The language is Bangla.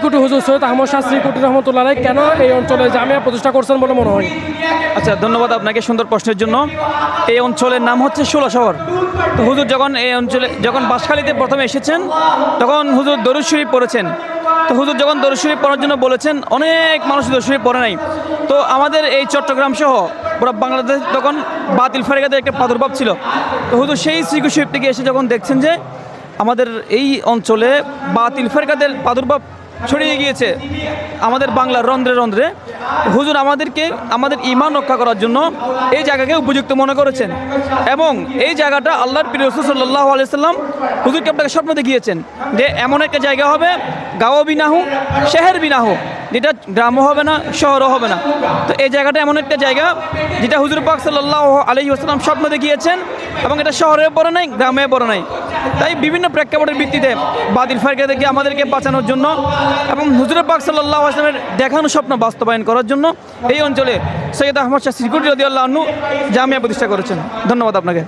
শ্রীকুটি হুজুর সৈয়দ আহমদ শাহ শ্রীকুটি রহমতুল্লাহ আলাইহি কেন এই অঞ্চলে জামিয়া প্রতিষ্ঠা করছেন বলে মনে হয়? আচ্ছা, ধন্যবাদ আপনাকে সুন্দর প্রশ্নের জন্য। এই অঞ্চলের নাম হচ্ছে 16 শহর। তো হুজুর যখন এই অঞ্চলে বাঁশখালীতে প্রথমে এসেছেন তখন হুজুর দরুদ শরীফ পড়েছেন। তো হুজুর যখন দরুদ শরীফ পড়ার জন্য বলেছেন, অনেক মানুষ দরুদ শরীফ পড়ে নাই। তো আমাদের এই চট্টগ্রাম সহ পুরো বাংলাদেশ তখন বাতিল ফারিকাদের একটা প্রাদুর্ভাব ছিল। তো হুজুর সেই শ্রীকুটি শরীফ থেকে এসে যখন দেখছেন যে আমাদের এই অঞ্চলে বাতিল ফারিকাদের প্রাদুর্ভাব ছড়িয়ে গিয়েছে আমাদের বাংলার রন্ধ্রে রন্ধ্রে, হুজুর আমাদের ঈমান রক্ষা করার জন্য এই জায়গাকে উপযুক্ত মনে করেছেন। এবং এই জায়গাটা আল্লাহর প্রিয় রাসূল সাল্লাল্লাহু আলাইহি সাল্লাম হুজুরকে আপনাকে স্বপ্ন দেখিয়েছেন যে এমন একটা জায়গা হবে, গাঁও বিনাহু শহর বিনাহু, যেটা গ্রামও হবে না শহরও হবে না। তো এই জায়গাটা এমন একটা জায়গা যেটা হুজুর পাক সাল্লাল্লাহু আলাইহি ওয়াসাল্লাম স্বপ্ন দেখিয়েছেন, এবং এটা শহরেও পড়ে নাই, গ্রামেও পড়ে নাই। তাই বিভিন্ন প্রেক্ষাপটের ভিত্তিতে বাতিল ফারিকাদেরকে আমাদেরকে বাঁচানোর জন্য এবং হুজুর পাক সাল্লাল্লাহু আলাইহি ওয়াসাল্লামের দেখানো স্বপ্ন বাস্তবায়ন করার জন্য এই অঞ্চলে সৈয়দ আহমদ শাহ শ্রীকুটি রাদিয়াল্লাহু আনহু জামিয়া প্রতিষ্ঠা করেছেন। ধন্যবাদ আপনাকে।